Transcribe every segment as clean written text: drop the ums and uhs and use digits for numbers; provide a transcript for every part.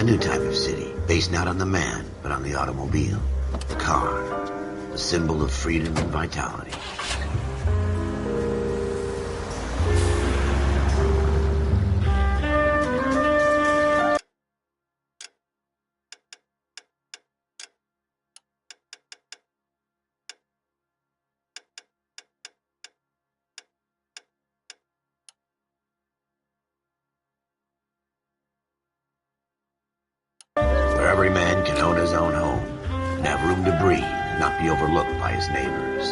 A new type of city, based not on the man, but on the automobile. The car. The symbol of freedom and vitality. Where every man can own his own home and have room to breathe and not be overlooked by his neighbors.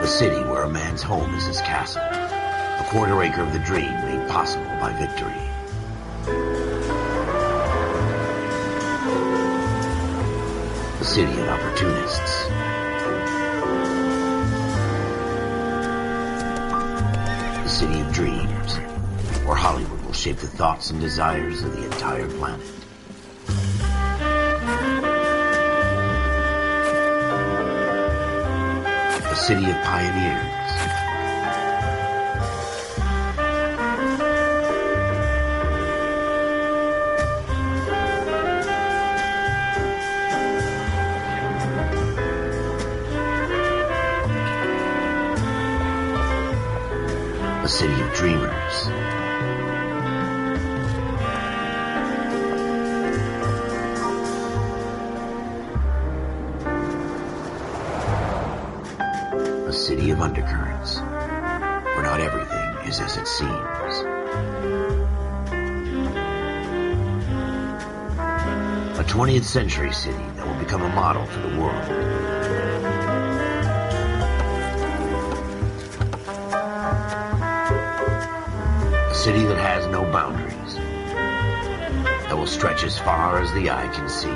A city where a man's home is his castle, a quarter acre of the dream made possible by victory. A city of opportunists. A city of dreams, where Hollywood will shape the thoughts and desires of the entire planet. A city of pioneers. A city of dreamers. A city of undercurrents, where not everything is as it seems. A 20th century city that will become a model for the world. A city that has no boundaries, that will stretch as far as the eye can see.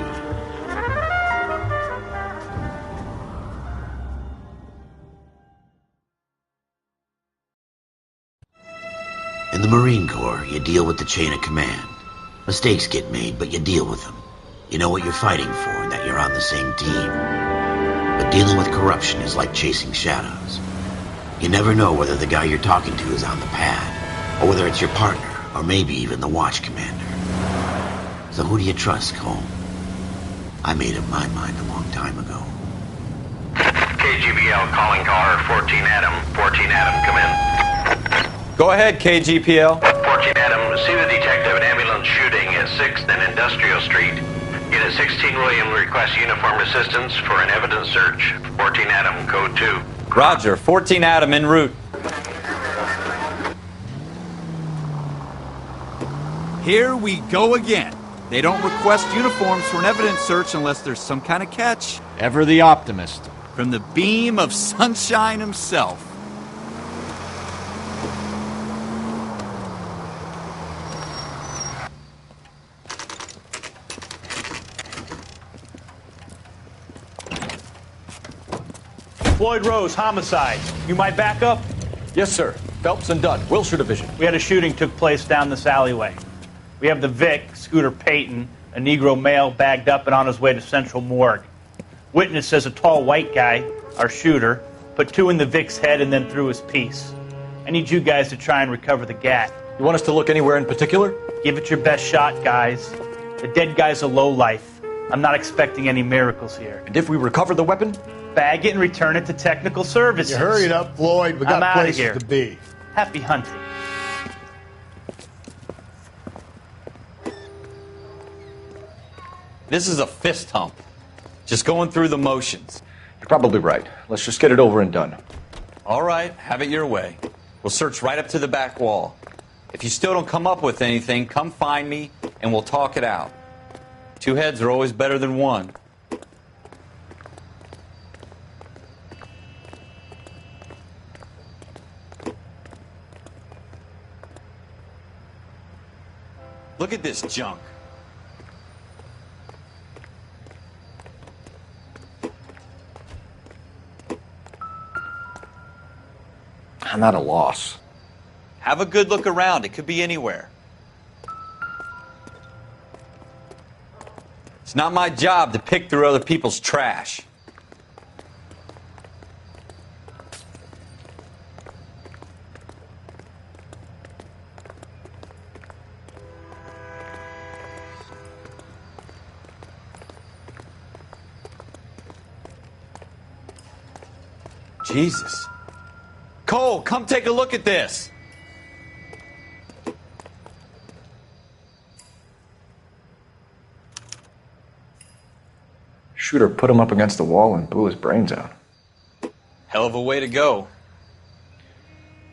In the Marine Corps, you deal with the chain of command. Mistakes get made, but you deal with them. You know what you're fighting for and that you're on the same team. But dealing with corruption is like chasing shadows. You never know whether the guy you're talking to is on the pad, or whether it's your partner, or maybe even the watch commander. So who do you trust, Cole? I made up my mind a long time ago. KGBL calling caller 14 Adam. 14 Adam, come in. Go ahead, KGPL. 14 Adam, see the detective at ambulance shooting at 6th and Industrial Street. Unit 16 William requests uniformed assistance for an evidence search. 14 Adam, code 2. Roger, 14 Adam en route. Here we go again. They don't request uniforms for an evidence search unless there's some kind of catch. Ever the optimist. From the beam of sunshine himself. Floyd Rose, homicide. You might back up? Yes, sir. Phelps and Dunn, Wilshire Division. We had a shooting took place down this alleyway. We have the Vic, Scooter Payton, a Negro male bagged up and on his way to Central Morgue. Witness says a tall white guy, our shooter, put 2 in the Vic's head and then threw his piece. I need you guys to try and recover the gat. You want us to look anywhere in particular? Give it your best shot, guys. The dead guy's a lowlife. I'm not expecting any miracles here. And if we recover the weapon? Bag it and return it to technical services. You hurried up, Floyd. We got outta places here. to be. Happy hunting. This is a fist hump. Just going through the motions. You're probably right. Let's just get it over and done. All right, have it your way. We'll search right up to the back wall. If you still don't come up with anything, come find me and we'll talk it out. 2 heads are always better than 1. Look at this junk. I'm at a loss. Have a good look around. It could be anywhere. It's not my job to pick through other people's trash. Jesus. Cole, come take a look at this. Shooter put him up against the wall and blew his brains out. Hell of a way to go.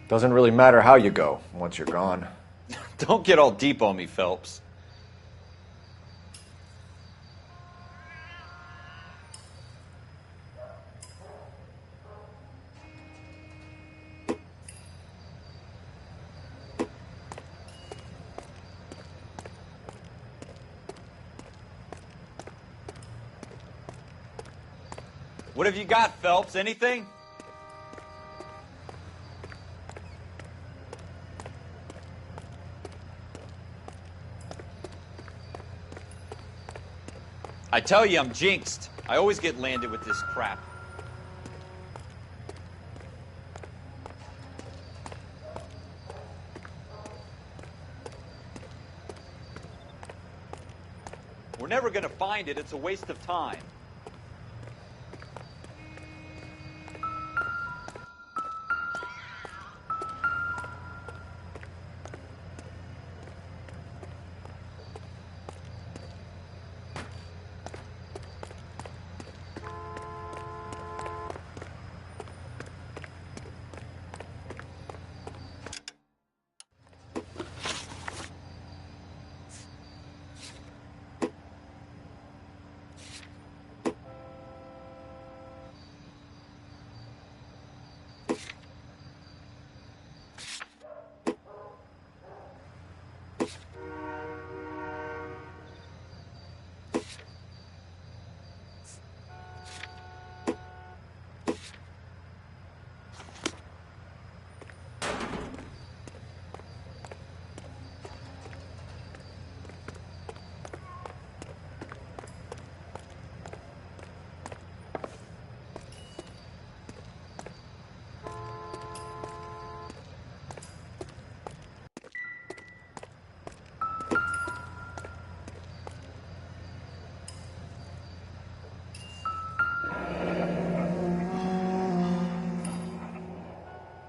Doesn't really matter how you go once you're gone. Don't get all deep on me, Phelps. What have you got, Phelps? Anything? I tell you, I'm jinxed. I always get landed with this crap. We're never gonna find it. It's a waste of time.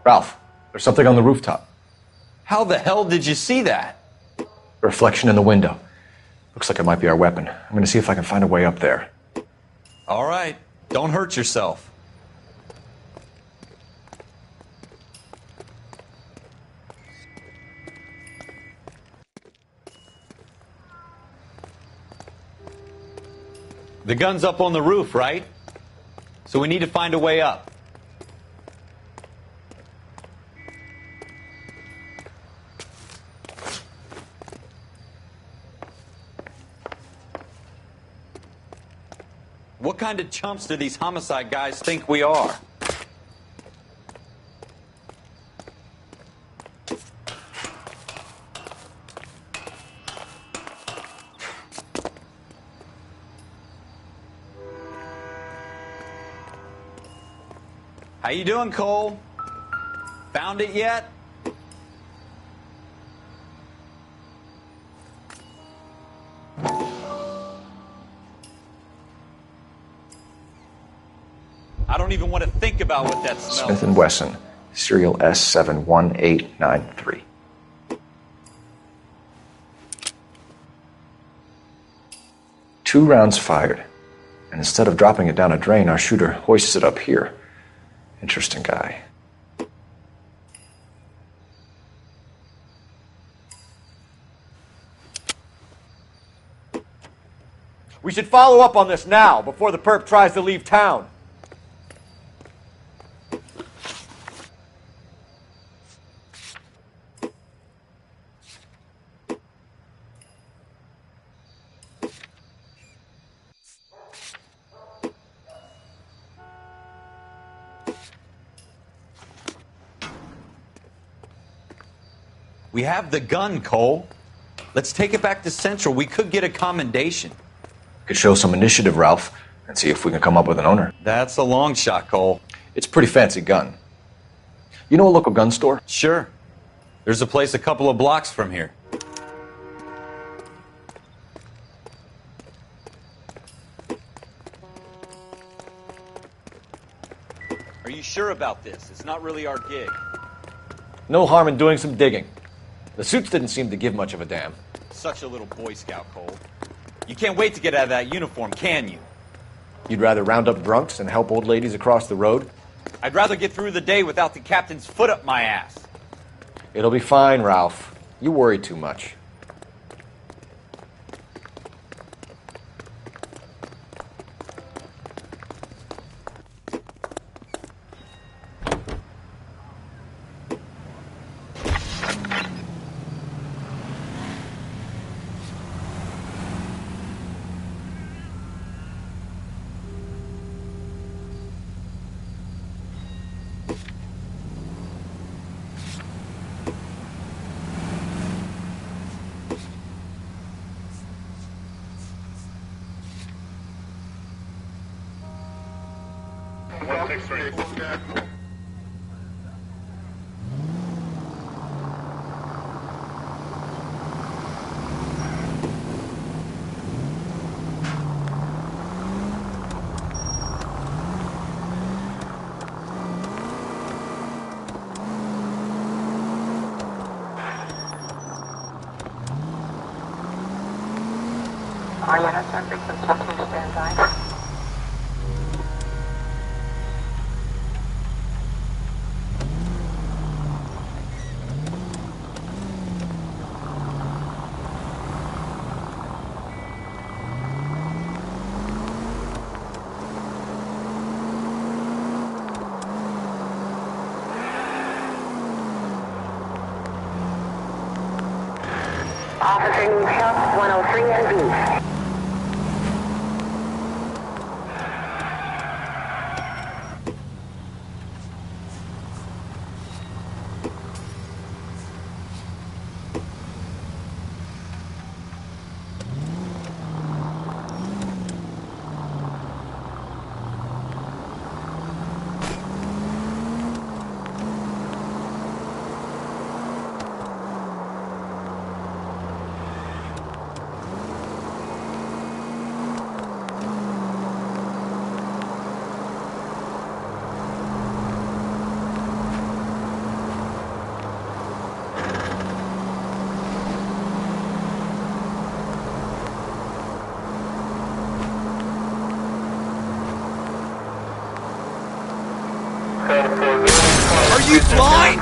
Ralph, there's something on the rooftop. How the hell did you see that? A reflection in the window. Looks like it might be our weapon. I'm going to see if I can find a way up there. All right. Don't hurt yourself. The gun's up on the roof, right? So we need to find a way up. What kind of chumps do these homicide guys think we are? How you doing, Cole? Found it yet? I don't even want to think about what that smells. Smith & Wesson, serial S71893. Two rounds fired, and instead of dropping it down a drain, our shooter hoists it up here. Interesting guy. We should follow up on this now, before the perp tries to leave town. We have the gun, Cole. Let's take it back to Central. We could get a commendation. Could show some initiative, Ralph, and see if we can come up with an owner. That's a long shot, Cole. It's a pretty fancy gun. You know a local gun store? Sure. There's a place a couple of blocks from here. Are you sure about this? It's not really our gig. No harm in doing some digging. The suits didn't seem to give much of a damn. Such a little Boy Scout, Cole. You can't wait to get out of that uniform, can you? You'd rather round up drunks and help old ladies across the road? I'd rather get through the day without the captain's foot up my ass. It'll be fine, Ralph. You worry too much. Officer needs help, 103 and B. Are you blind?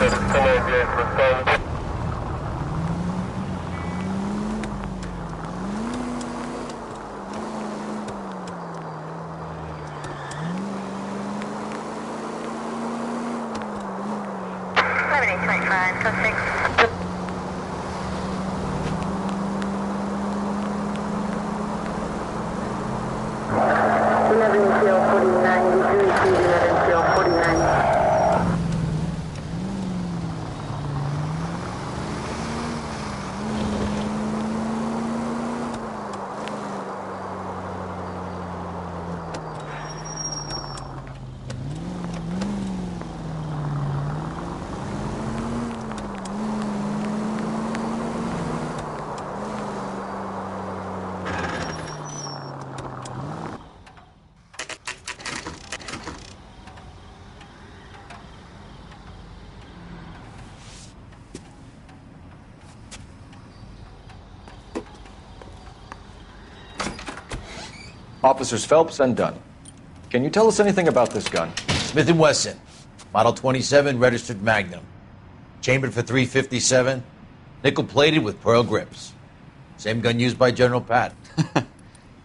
Officers Phelps and Dunn. Can you tell us anything about this gun? Smith & Wesson, Model 27, registered Magnum. Chambered for .357, nickel-plated with pearl grips. Same gun used by General Patton.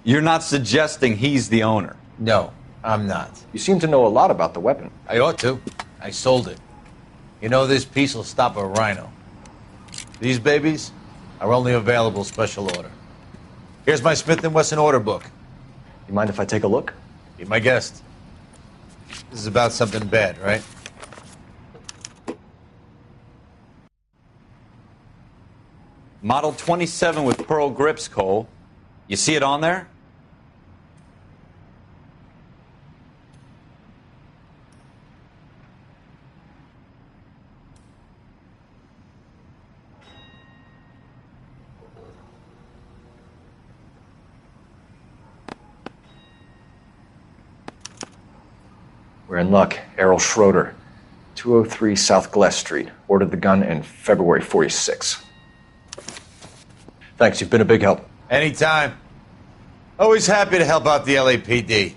You're not suggesting he's the owner? No, I'm not. You seem to know a lot about the weapon. I ought to. I sold it. You know, this piece will stop a rhino. These babies are only available special order. Here's my Smith & Wesson order book. You mind if I take a look? Be my guest. This is about something bad, right? Model 27 with pearl grips, Cole. You see it on there? We're in luck. Errol Schroeder, 203 South Glass Street, ordered the gun in February 46. Thanks, you've been a big help. Anytime. Always happy to help out the LAPD.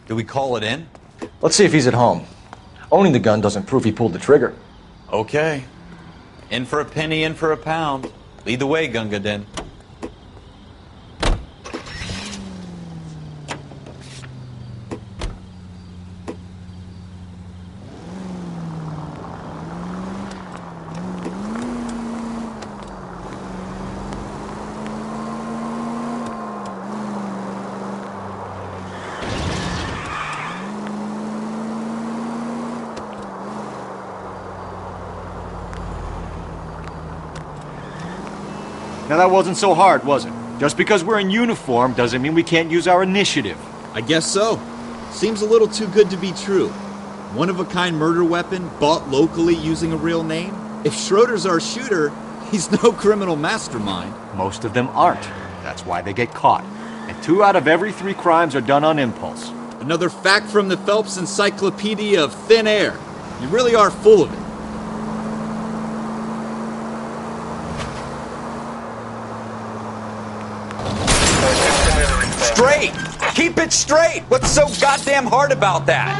Do we call it in? Let's see if he's at home. Owning the gun doesn't prove he pulled the trigger. Okay. In for a penny, in for a pound. Lead the way, Gunga Din. Now that wasn't so hard, was it? Just because we're in uniform doesn't mean we can't use our initiative. I guess so. Seems a little too good to be true. One-of-a-kind murder weapon bought locally using a real name? If Schroeder's our shooter, he's no criminal mastermind. Most of them aren't. That's why they get caught. And 2 out of every 3 crimes are done on impulse. Another fact from the Phelps Encyclopedia of Thin Air. You really are full of it. Straight! Keep it straight! What's so goddamn hard about that?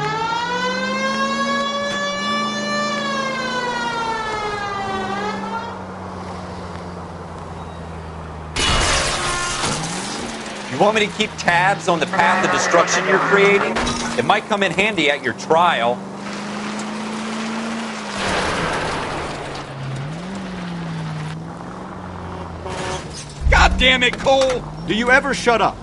You want me to keep tabs on the path of destruction you're creating? It might come in handy at your trial. God damn it, Cole! Do you ever shut up?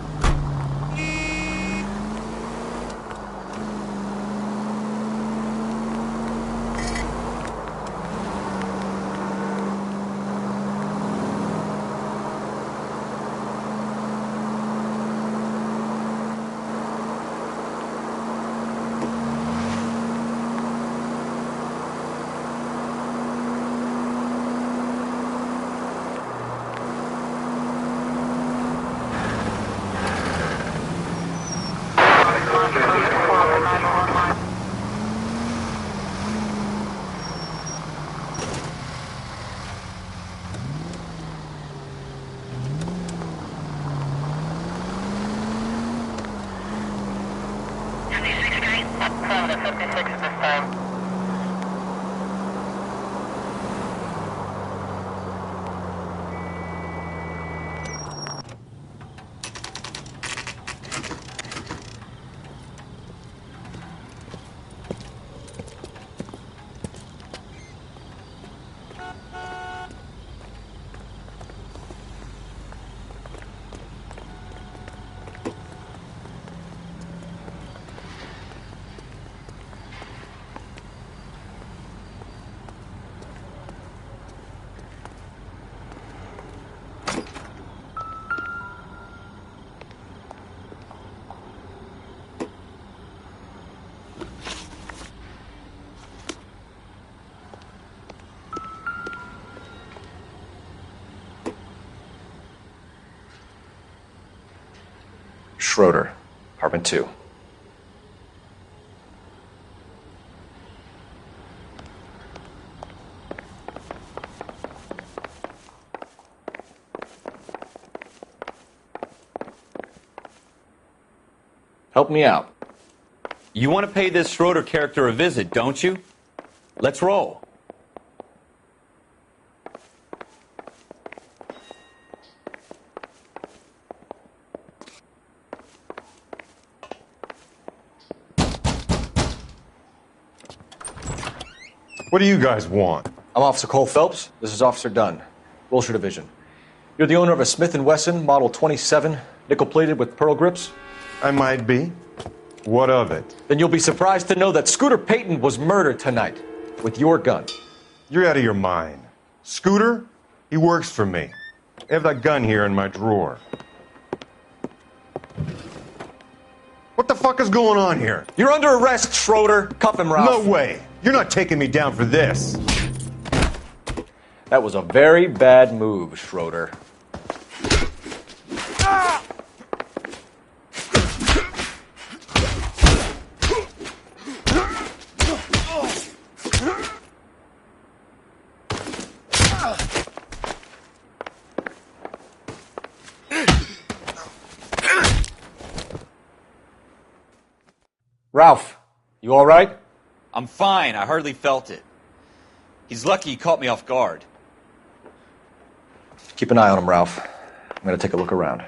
Schroeder, apartment 2. Help me out. You want to pay this Schroeder character a visit, don't you? Let's roll. What do you guys want? I'm Officer Cole Phelps. This is Officer Dunn, Wilshire Division. You're the owner of a Smith & Wesson Model 27, nickel-plated with pearl grips? I might be. What of it? Then you'll be surprised to know that Scooter Payton was murdered tonight with your gun. You're out of your mind. Scooter? He works for me. I have that gun here in my drawer. What the fuck is going on here? You're under arrest, Schroeder. Cuff him, Ralph. No way. You're not taking me down for this. That was a very bad move, Schroeder. Ralph, you all right? I'm fine. I hardly felt it. He's lucky he caught me off guard. Keep an eye on him, Ralph. I'm going to take a look around.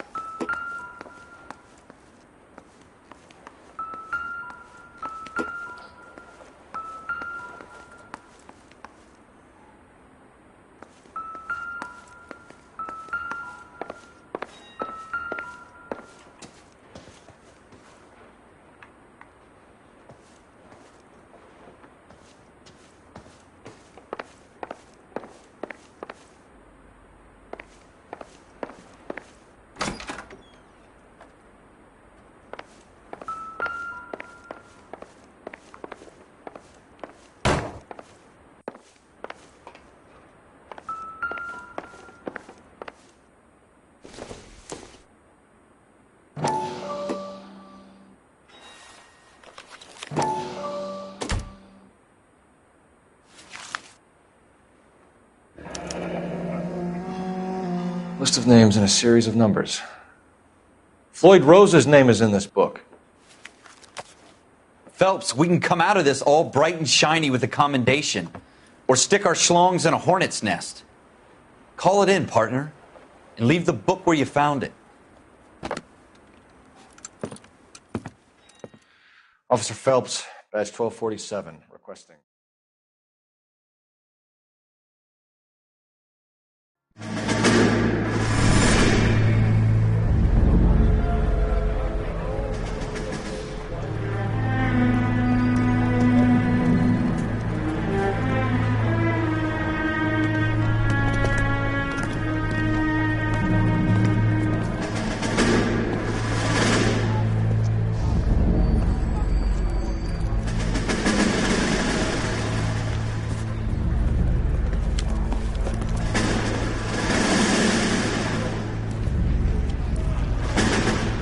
List of names and a series of numbers. Floyd Rose's name is in this book. Phelps, we can come out of this all bright and shiny with a commendation. Or stick our schlongs in a hornet's nest. Call it in, partner. And leave the book where you found it. Officer Phelps, badge 1247, requesting.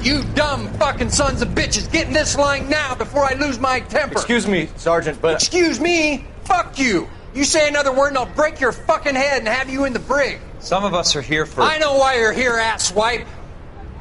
You dumb fucking sons of bitches, get in this line now before I lose my temper. Excuse me, Sergeant, but... Excuse me? Fuck you. You say another word and I'll break your fucking head and have you in the brig. Some of us are here for... I know why you're here, asswipe.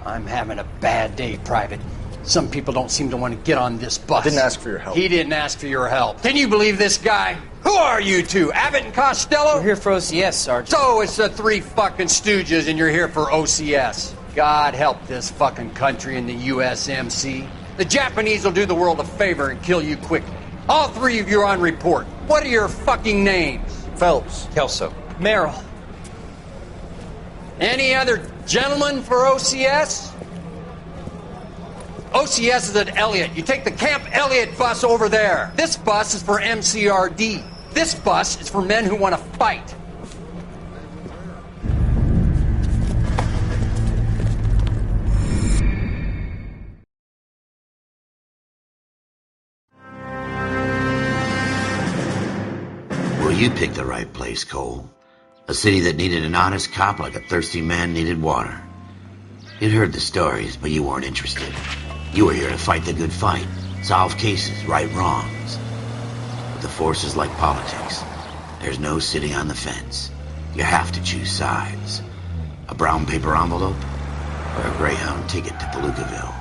I'm having a bad day, Private. Some people don't seem to want to get on this bus. I didn't ask for your help. He didn't ask for your help. Can you believe this guy? Who are you two? Abbott and Costello? We're here for OCS, Sergeant. So it's the three fucking stooges and you're here for OCS. God help this fucking country and the USMC. The Japanese will do the world a favor and kill you quickly. All three of you are on report. What are your fucking names? Phelps. Kelso. Merrill. Any other gentlemen for OCS? OCS is at Elliott. You take the Camp Elliott bus over there. This bus is for MCRD. This bus is for men who want to fight. Well, you picked the right place, Cole. A city that needed an honest cop like a thirsty man needed water. You'd heard the stories, but you weren't interested. You were here to fight the good fight, solve cases, right wrongs. But the force is like politics. There's no sitting on the fence. You have to choose sides. A brown paper envelope or a Greyhound ticket to Palookaville.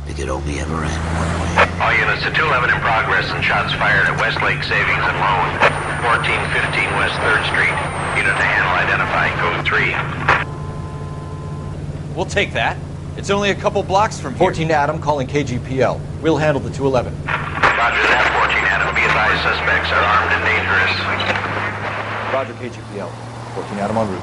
It could only ever end one way. All units to 211 in progress and shots fired at Westlake Savings and Loan, 1415 West 3rd Street. Unit to handle identify code 3. We'll take that. It's only a couple blocks from here. 14 Adam calling KGPL. We'll handle the 211. Roger that, 14 Adam. Be advised, suspects are armed and dangerous. Roger, KGPL. 14 Adam en route.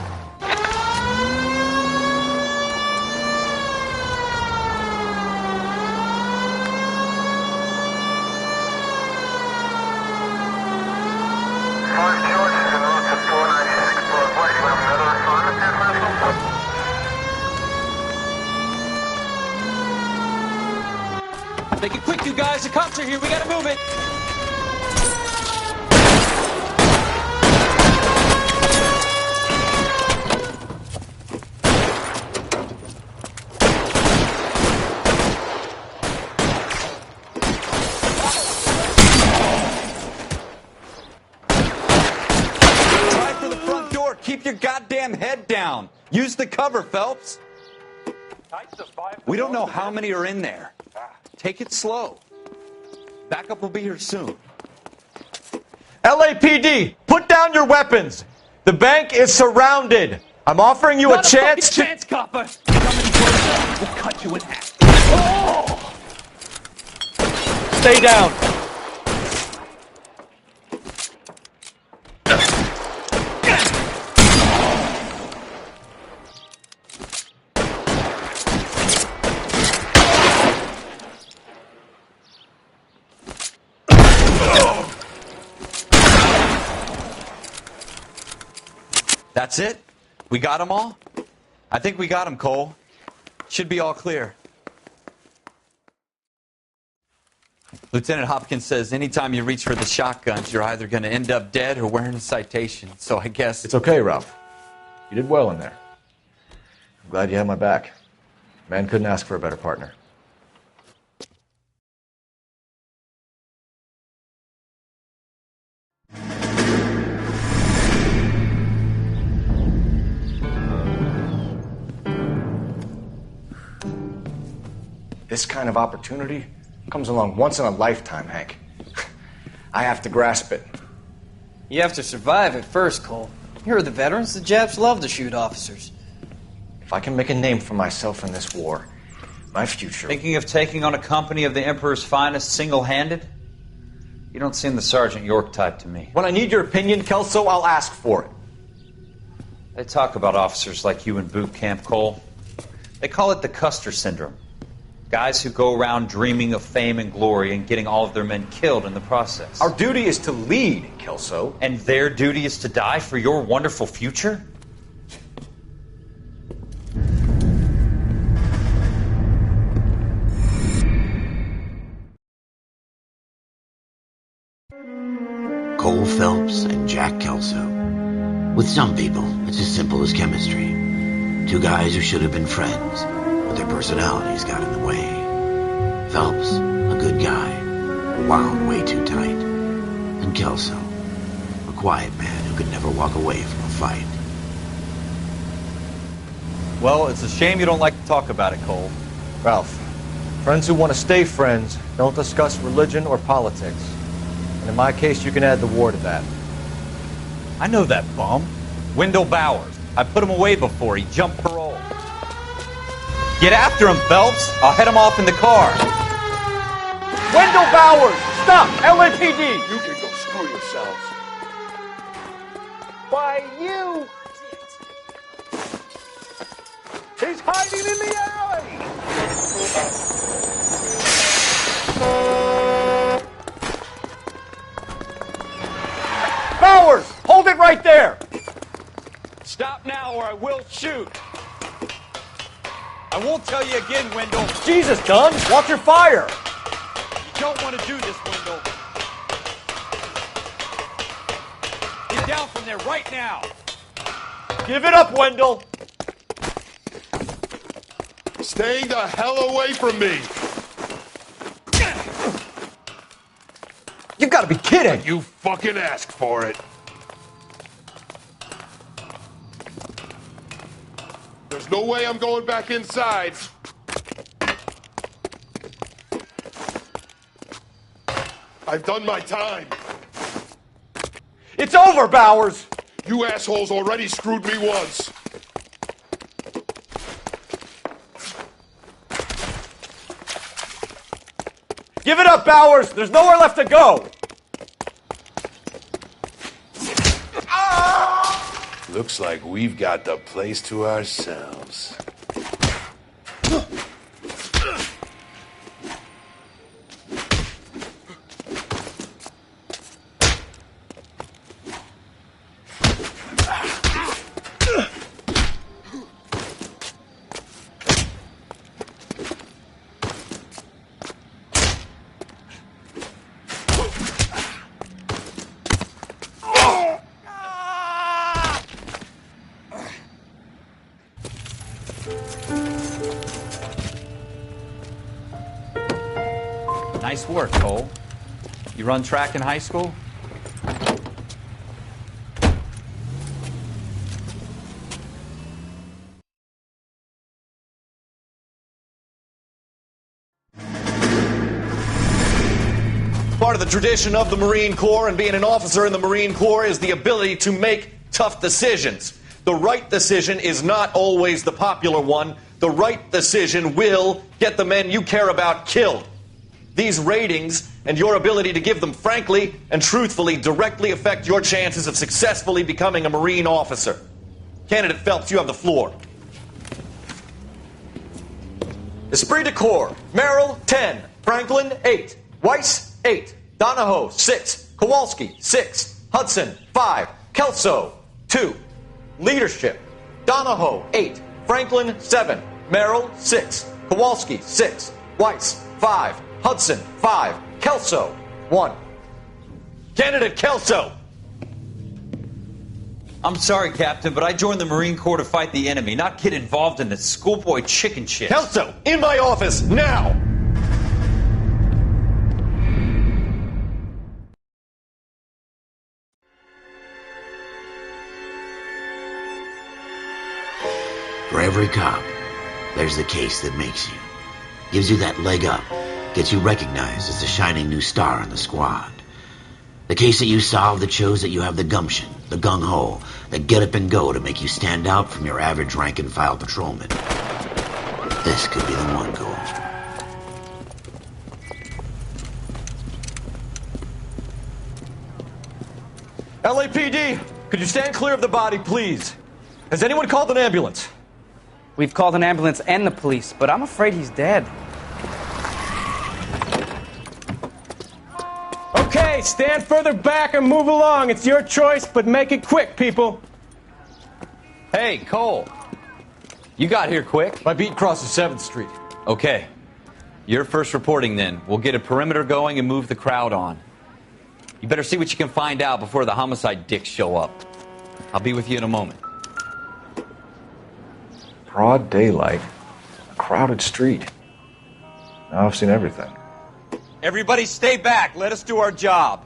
Make it quick, you guys. The cops are here. We gotta move it. Try for the front door. Keep your goddamn head down. Use the cover, Phelps. We don't know how many are in there. Take it slow. Backup will be here soon. LAPD, put down your weapons. The bank is surrounded. I'm offering you a chance to... chance, copper. Come any closer, we'll cut you in half. Oh! Stay down. That's it? We got them all? I think we got them, Cole. Should be all clear. Lieutenant Hopkins says anytime you reach for the shotguns, you're either going to end up dead or wearing a citation. So I guess... It's okay, Ralph. You did well in there. I'm glad you had my back. Man couldn't ask for a better partner. This kind of opportunity comes along once in a lifetime, Hank. I have to grasp it. You have to survive it first, Cole. Here are the veterans. The Japs love to shoot officers. If I can make a name for myself in this war, my future... Thinking of taking on a company of the Emperor's finest single-handed? You don't seem the Sergeant York type to me. When I need your opinion, Kelso, I'll ask for it. They talk about officers like you in boot camp, Cole. They call it the Custer Syndrome. Guys who go around dreaming of fame and glory and getting all of their men killed in the process. Our duty is to lead, Kelso. And their duty is to die for your wonderful future? Cole Phelps and Jack Kelso. With some people, it's as simple as chemistry. Two guys who should have been friends, but their personalities got in the way. Phelps, a good guy, wound way too tight. And Kelso, a quiet man who could never walk away from a fight. Well, it's a shame you don't like to talk about it, Cole. Ralph, friends who want to stay friends don't discuss religion or politics. And in my case, you can add the war to that. I know that bum. Wendell Bowers. I put him away before. He jumped parole. Get after him, Phelps. I'll head him off in the car. Wendell Bowers! Stop! LAPD! You can go screw yourselves. Why, you! He's hiding in the alley! Bowers! Hold it right there! Stop now or I will shoot. I won't tell you again, Wendell. Jesus, Dunn! Watch your fire! You don't want to do this, Wendell. Get down from there right now. Give it up, Wendell! Stay the hell away from me! You've got to be kidding! You fucking asked for it. There's no way I'm going back inside. I've done my time. It's over, Bowers! You assholes already screwed me once. Give it up, Bowers! There's nowhere left to go! Looks like we've got the place to ourselves. Nice work, Cole. You run track in high school? tradition of the Marine Corps, and being an officer in the Marine Corps is the ability to make tough decisions. The right decision is not always the popular one. The right decision will get the men you care about killed. These ratings and your ability to give them frankly and truthfully directly affect your chances of successfully becoming a Marine officer. Candidate Phelps, you have the floor. Esprit de Corps, Merrill, 10. Franklin, 8. Weiss, 8. Donahoe, 6. Kowalski, 6. Hudson, 5. Kelso, 2. Leadership, Donahoe, 8. Franklin, 7. Merrill, 6. Kowalski, 6. Weiss, 5. Hudson, 5. Kelso, 1. Candidate Kelso! I'm sorry, Captain, but I joined the Marine Corps to fight the enemy, not get involved in this schoolboy chicken shit. Kelso, in my office, now! For every cop, there's the case that makes you. Gives you that leg up. Gets you recognized as the shining new star in the squad. The case that you solve that shows that you have the gumption, the gung-ho, the get up and go to make you stand out from your average rank-and-file patrolman. This could be the one, Cole. LAPD, could you stand clear of the body, please? Has anyone called an ambulance? We've called an ambulance and the police, but I'm afraid he's dead. Okay, stand further back and move along. It's your choice, but make it quick, people. Hey, Cole. You got here quick. My beat crosses 7th Street. Okay. You're first reporting then. We'll get a perimeter going and move the crowd on. You better see what you can find out before the homicide dicks show up. I'll be with you in a moment. Broad daylight. A crowded street. Now I've seen everything. Everybody stay back. Let us do our job.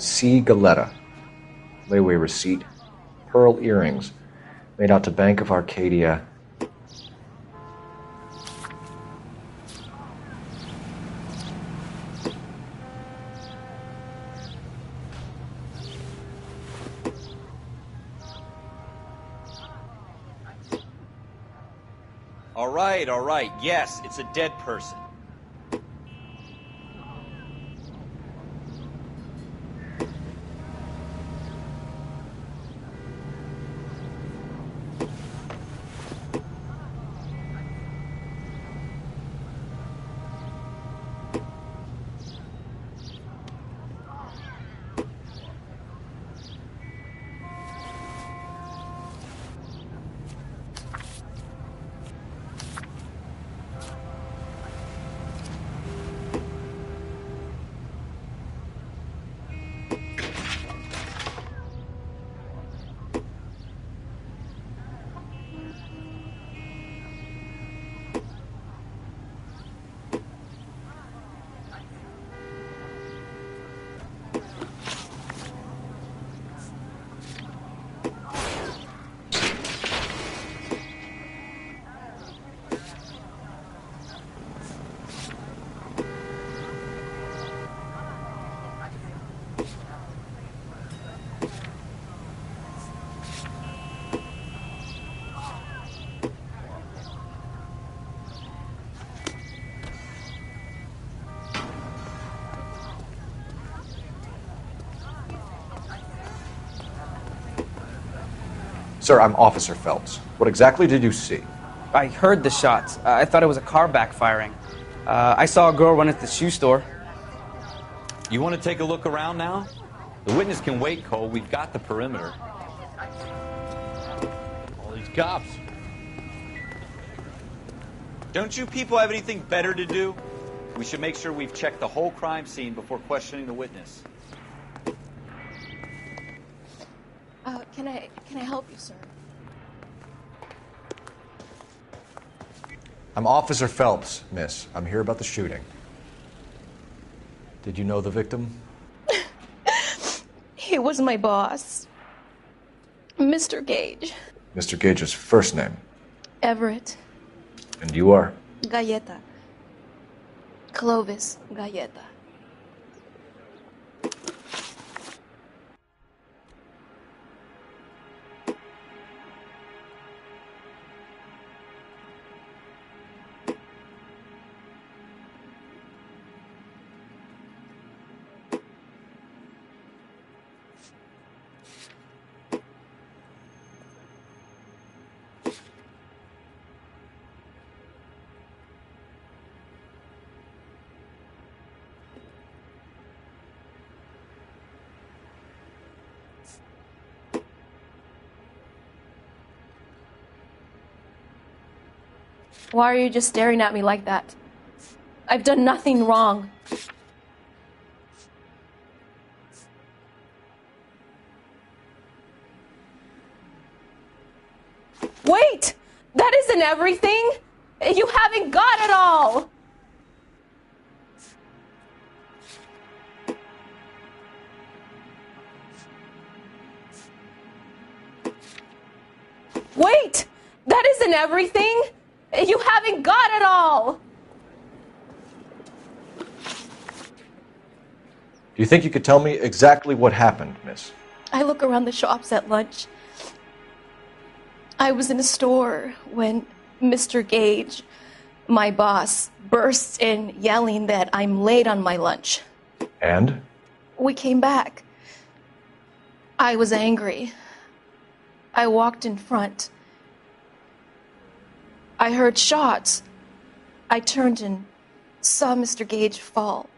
C. Galetta. Layaway receipt. Pearl earrings. Made out to Bank of Arcadia. All right. Yes, it's a dead person. Sir, I'm Officer Phelps. What exactly did you see? I heard the shots. I thought it was a car backfiring. I saw a girl run into the shoe store. You want to take a look around now? The witness can wait, Cole. We've got the perimeter. All these cops. Don't you people have anything better to do? We should make sure we've checked the whole crime scene before questioning the witness. Can I help you, sir? I'm Officer Phelps, miss. I'm here about the shooting. Did you know the victim? He was my boss. Mr. Gage. Mr. Gage's first name. Everett. And you are? Galleta. Clovis Galleta. Why are you just staring at me like that? I've done nothing wrong. Wait! That isn't everything! You haven't got it all! Wait! That isn't everything! You haven't got it all! Do you think you could tell me exactly what happened, miss? I look around the shops at lunch. I was in a store when Mr. Gage, my boss, bursts in yelling that I'm late on my lunch. And? We came back. I was angry. I walked in front. I heard shots. I turned and saw Mr. Gage fall.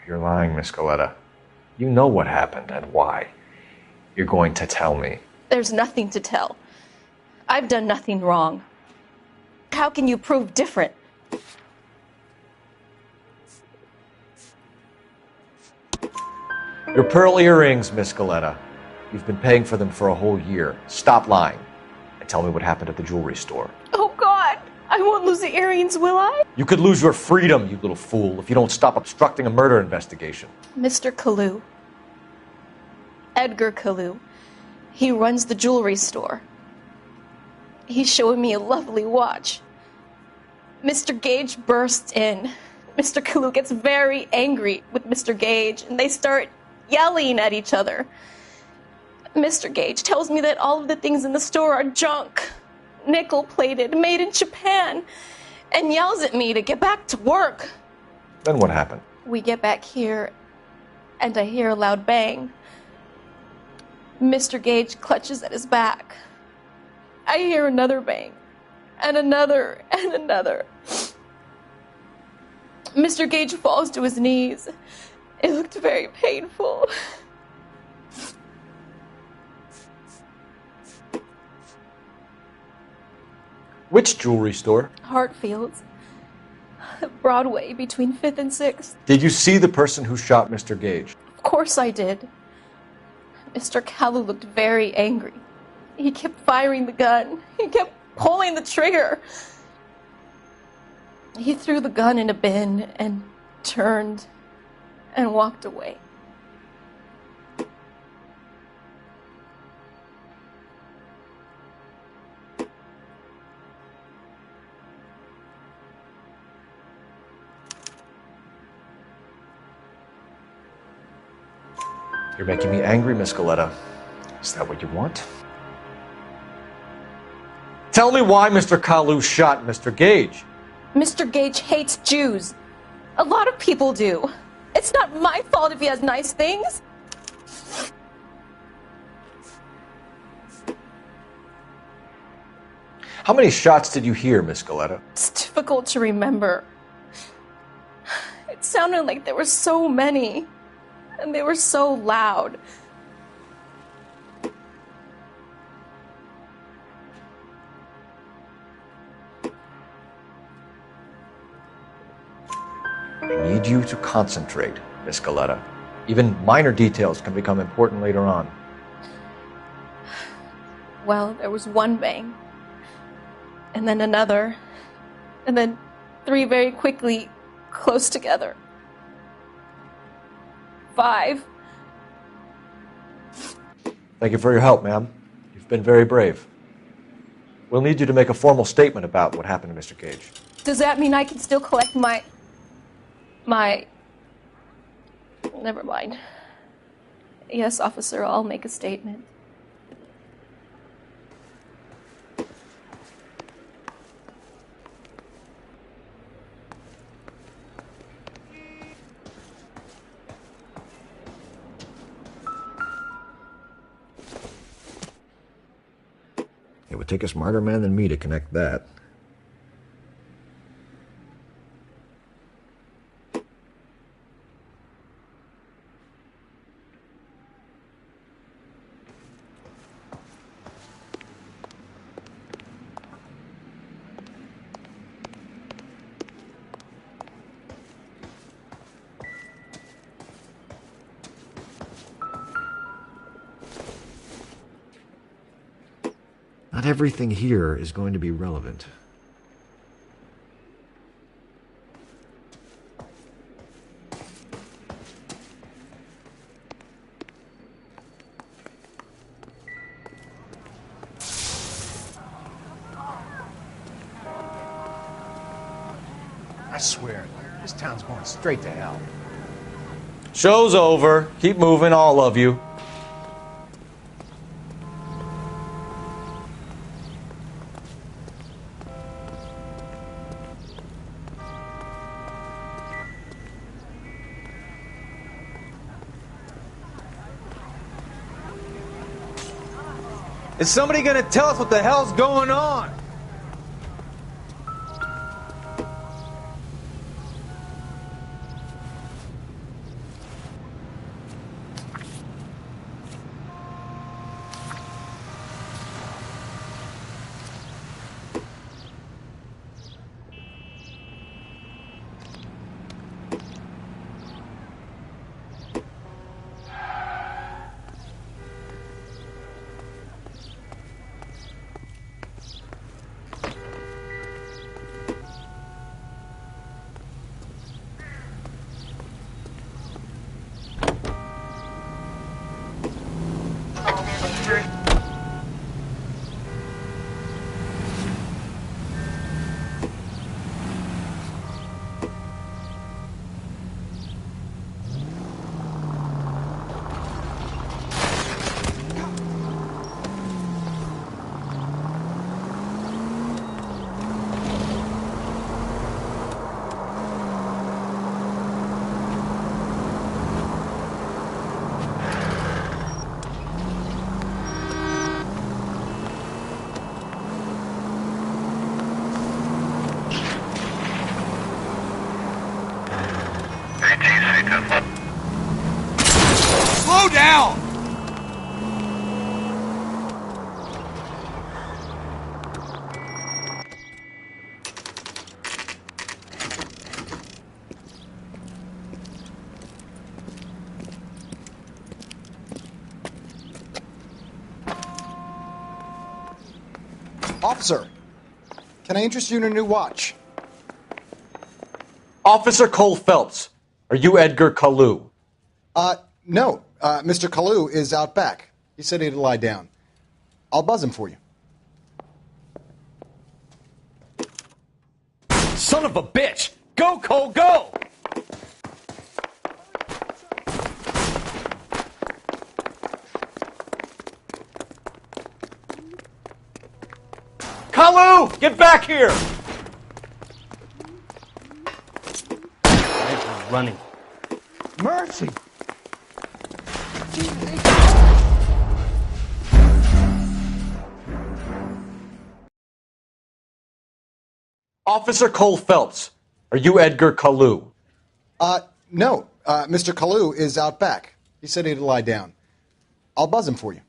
You're lying, Miss Galetta. You know what happened and why. You're going to tell me. There's nothing to tell. I've done nothing wrong. How can you prove different? Your pearl earrings, Miss Galetta. You've been paying for them for a whole year. Stop lying and tell me what happened at the jewelry store. Oh, God! I won't lose the earrings, will I? You could lose your freedom, you little fool, if you don't stop obstructing a murder investigation. Mr. Kalu. Edgar Kalu. He runs the jewelry store. He's showing me a lovely watch. Mr. Gage bursts in. Mr. Kalu gets very angry with Mr. Gage, and they start yelling at each other. Mr. Gage tells me that all of the things in the store are junk, nickel-plated, made in Japan, and yells at me to get back to work. Then what happened? We get back here, and I hear a loud bang. Mr. Gage clutches at his back. I hear another bang, and another, and another. Mr. Gage falls to his knees. It looked very painful. Which jewelry store? Hartfield's. Broadway, between 5th and 6th. Did you see the person who shot Mr. Gage? Of course I did. Mr. Kalu looked very angry. He kept firing the gun. He kept pulling the trigger. He threw the gun in a bin and turned and walked away. You're making me angry, Miss Galetta. Is that what you want? Tell me why Mr. Kalu shot Mr. Gage. Mr. Gage hates Jews. A lot of people do. It's not my fault if he has nice things. How many shots did you hear, Miss Galetta? It's difficult to remember. It sounded like there were so many, and they were so loud. I need you to concentrate, Miss Galetta. Even minor details can become important later on. Well, there was one bang, and then another, and then three very quickly, close together. 5. Thank you for your help, ma'am. You've been very brave. We'll need you to make a formal statement about what happened to Mr. Gage. Does that mean I can still collect my... Never mind. Yes, officer, I'll make a statement. It would take a smarter man than me to connect that. Not everything here is going to be relevant. I swear, this town's going straight to hell. Show's over. Keep moving, all of you. Is somebody gonna tell us what the hell's going on? Slow down! Officer, can I interest you in a new watch? Officer Cole Phelps, are you Edgar Kalu? No. Mr. Kalu is out back. He said he'd lie down. I'll buzz him for you. Son of a bitch! Go, Cole, go! Kalu, get back here! Guys are running. Mercy! Officer Cole Phelps, are you Edgar Kalu? No. Mr. Kalu is out back. He said he'd lie down. I'll buzz him for you.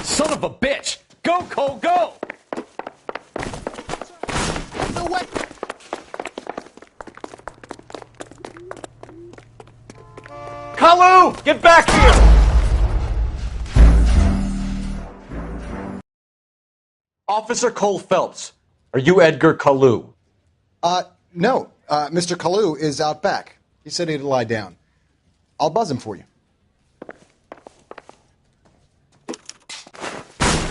Son of a bitch! Go, Cole, go! No way! Kalu, get back here! Officer Cole Phelps, are you Edgar Kalu? No. Mr. Kalu is out back. He said he'd lie down. I'll buzz him for you.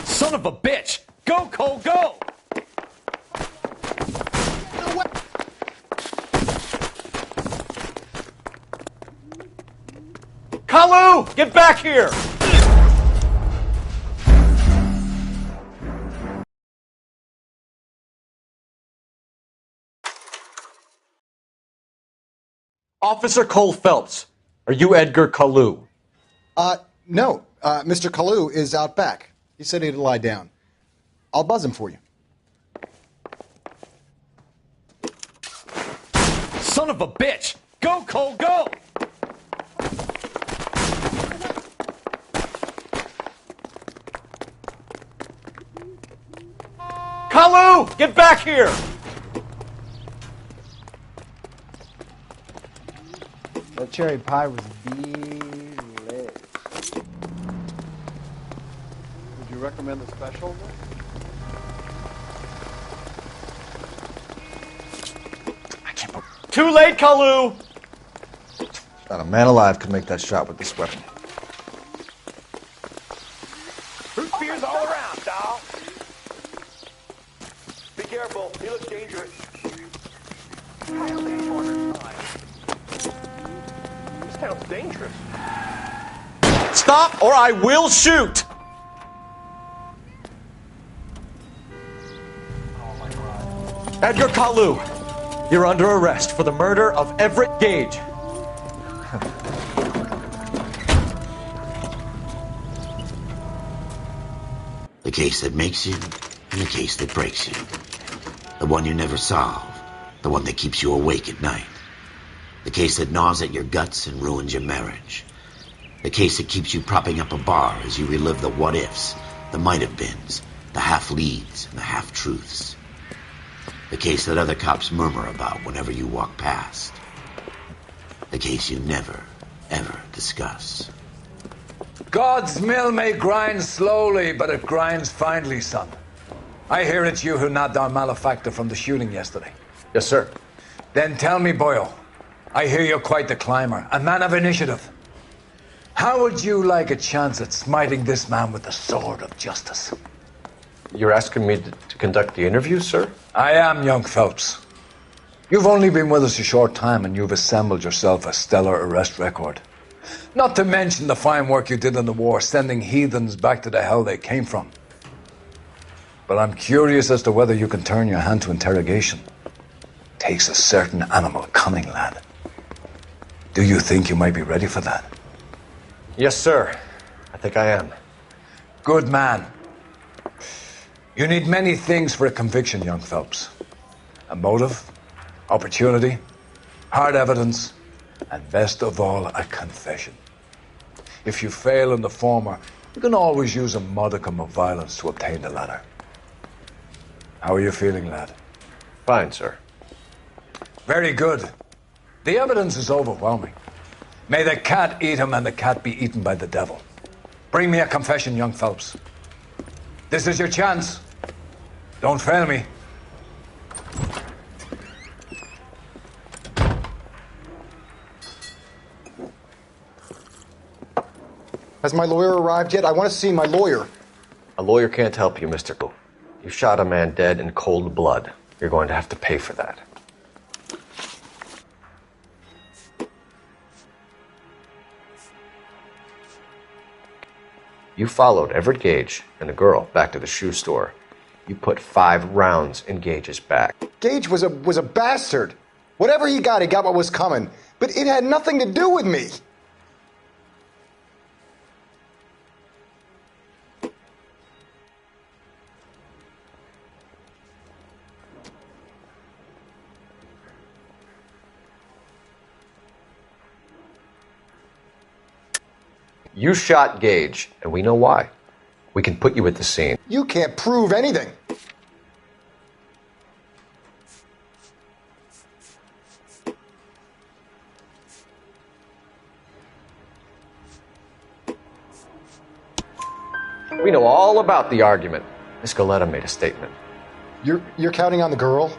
Son of a bitch! Go, Cole, go! No way! Kalu, get back here! Officer Cole Phelps, are you Edgar Kalu? No. Mr. Kalu is out back. He said he'd lie down. I'll buzz him for you. Son of a bitch! Go, Cole, go! Kalu, get back here! That cherry pie was delicious. Would you recommend the special? Too late, Kalu! Not a man alive could make that shot with this weapon. Root beers all around, doll. Be careful. He looks dangerous. This town's dangerous. Stop or I will shoot! Edgar Kalu, you're under arrest for the murder of Everett Gage. The case that makes you and the case that breaks you. The one you never solve. The one that keeps you awake at night. The case that gnaws at your guts and ruins your marriage. The case that keeps you propping up a bar as you relive the what-ifs, the might-have-beens, the half-leads, and the half-truths. The case that other cops murmur about whenever you walk past. The case you never, ever discuss. God's mill may grind slowly, but it grinds finely, son. I hear it's you who nabbed our malefactor from the shooting yesterday. Yes, sir. Then tell me, boyo, I hear you're quite the climber, a man of initiative. How would you like a chance at smiting this man with the sword of justice? You're asking me to conduct the interview, sir? I am, young Phelps. You've only been with us a short time and you've assembled yourself a stellar arrest record. Not to mention the fine work you did in the war, sending heathens back to the hell they came from. But I'm curious as to whether you can turn your hand to interrogation. Takes a certain animal cunning, lad. Do you think you might be ready for that? Yes, sir. I think I am. Good man. You need many things for a conviction, young Phelps. A motive, opportunity, hard evidence, and best of all, a confession. If you fail in the former, you can always use a modicum of violence to obtain the latter. How are you feeling, lad? Fine, sir. Very good. The evidence is overwhelming. May the cat eat him and the cat be eaten by the devil. Bring me a confession, young Phelps. This is your chance. Don't fail me. Has my lawyer arrived yet? I want to see my lawyer. A lawyer can't help you, Mr. Cole. You shot a man dead in cold blood. You're going to have to pay for that. You followed Everett Gage and the girl back to the shoe store. You put 5 rounds in Gage's back. Gage was a bastard. Whatever he got what was coming. But it had nothing to do with me. You shot Gage, and we know why. We can put you at the scene. You can't prove anything. We know all about the argument. Miss Galetta made a statement. You're counting on the girl?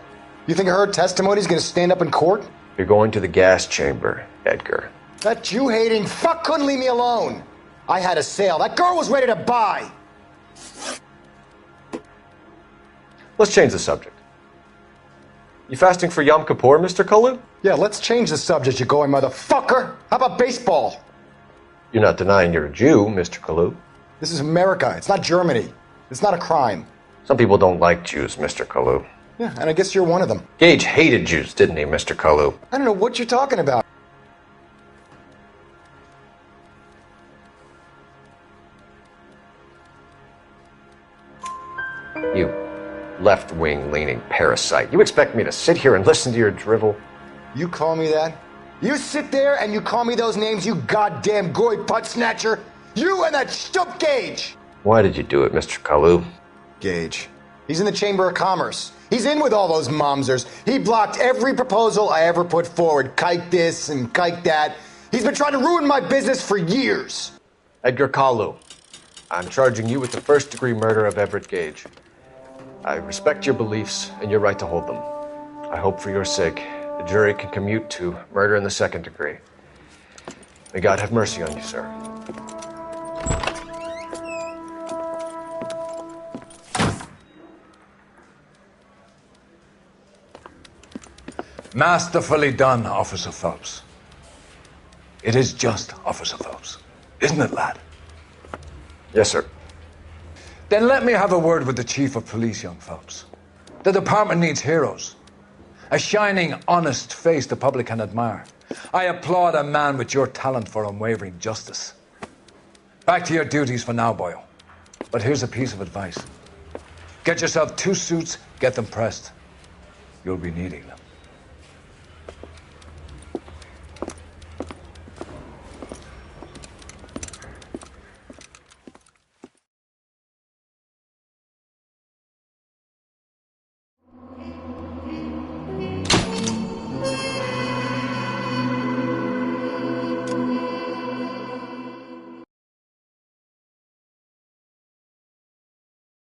You think her testimony's gonna stand up in court? You're going to the gas chamber, Edgar. That Jew-hating fuck couldn't leave me alone. I had a sale. That girl was ready to buy. Let's change the subject. You fasting for Yom Kippur, Mr. Kalu? Yeah, let's change the subject, you going motherfucker. How about baseball? You're not denying you're a Jew, Mr. Kalu. This is America. It's not Germany. It's not a crime. Some people don't like Jews, Mr. Kalu. Yeah, and I guess you're one of them. Gage hated Jews, didn't he, Mr. Kalu? I don't know what you're talking about. You left-wing leaning parasite. You expect me to sit here and listen to your drivel? You call me that? You sit there and you call me those names, you goddamn goy putt snatcher? You and that stup Gage! Why did you do it, Mr. Kalu? Gage. He's in the Chamber of Commerce. He's in with all those momsers. He blocked every proposal I ever put forward. Kike this and kike that. He's been trying to ruin my business for years. Edgar Kalu, I'm charging you with the first-degree murder of Everett Gage. I respect your beliefs and your right to hold them. I hope for your sake the jury can commute to murder in the second degree. May God have mercy on you, sir. Masterfully done, Officer Phelps. It is just Officer Phelps. Isn't it, lad? Yes, sir. Then let me have a word with the Chief of Police, young Phelps. The department needs heroes. A shining, honest face the public can admire. I applaud a man with your talent for unwavering justice. Back to your duties for now, boyo. But here's a piece of advice. Get yourself 2 suits, get them pressed. You'll be needing them.